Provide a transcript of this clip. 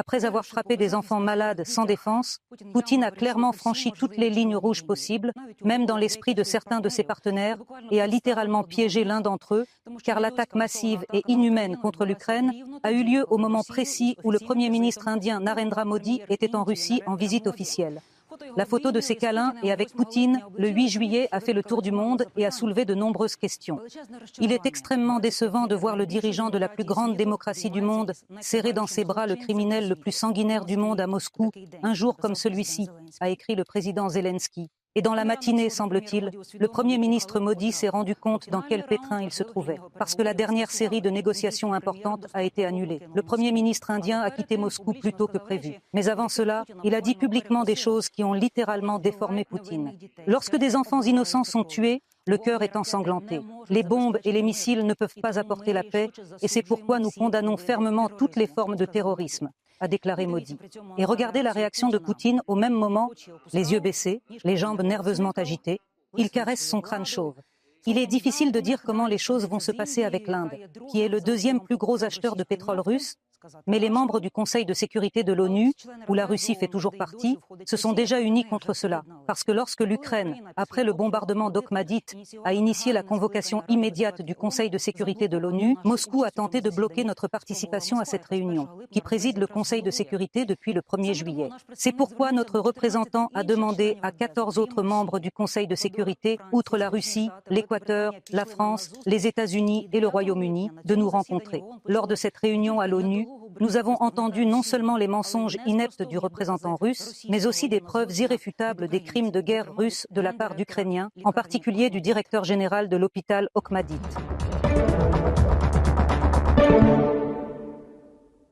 Après avoir frappé des enfants malades sans défense, Poutine a clairement franchi toutes les lignes rouges possibles, même dans l'esprit de certains de ses partenaires, et a littéralement piégé l'un d'entre eux, car l'attaque massive et inhumaine contre l'Ukraine a eu lieu au moment précis où le Premier ministre indien Narendra Modi était en Russie en visite officielle. La photo de ces câlins et avec Poutine, le 8 juillet, a fait le tour du monde et a soulevé de nombreuses questions. Il est extrêmement décevant de voir le dirigeant de la plus grande démocratie du monde serrer dans ses bras le criminel le plus sanguinaire du monde à Moscou, un jour comme celui-ci, a écrit le président Zelensky. Et dans la matinée, semble-t-il, le Premier ministre Modi s'est rendu compte dans quel pétrin il se trouvait, parce que la dernière série de négociations importantes a été annulée. Le Premier ministre indien a quitté Moscou plus tôt que prévu. Mais avant cela, il a dit publiquement des choses qui ont littéralement déformé Poutine. Lorsque des enfants innocents sont tués, le cœur est ensanglanté. Les bombes et les missiles ne peuvent pas apporter la paix, et c'est pourquoi nous condamnons fermement toutes les formes de terrorisme, a déclaré Modi. Et regardez la réaction de Poutine au même moment, les yeux baissés, les jambes nerveusement agitées. Il caresse son crâne chauve. Il est difficile de dire comment les choses vont se passer avec l'Inde, qui est le deuxième plus gros acheteur de pétrole russe, mais les membres du Conseil de sécurité de l'ONU, où la Russie fait toujours partie, se sont déjà unis contre cela. Parce que lorsque l'Ukraine, après le bombardement d'Okhmadit, a initié la convocation immédiate du Conseil de sécurité de l'ONU, Moscou a tenté de bloquer notre participation à cette réunion, qui préside le Conseil de sécurité depuis le 1er juillet. C'est pourquoi notre représentant a demandé à 14 autres membres du Conseil de sécurité, outre la Russie, l'Équateur, la France, les États-Unis et le Royaume-Uni, de nous rencontrer. Lors de cette réunion à l'ONU, nous avons entendu non seulement les mensonges ineptes du représentant russe, mais aussi des preuves irréfutables des crimes de guerre russes de la part d'Ukrainiens, en particulier du directeur général de l'hôpital Okhmadit.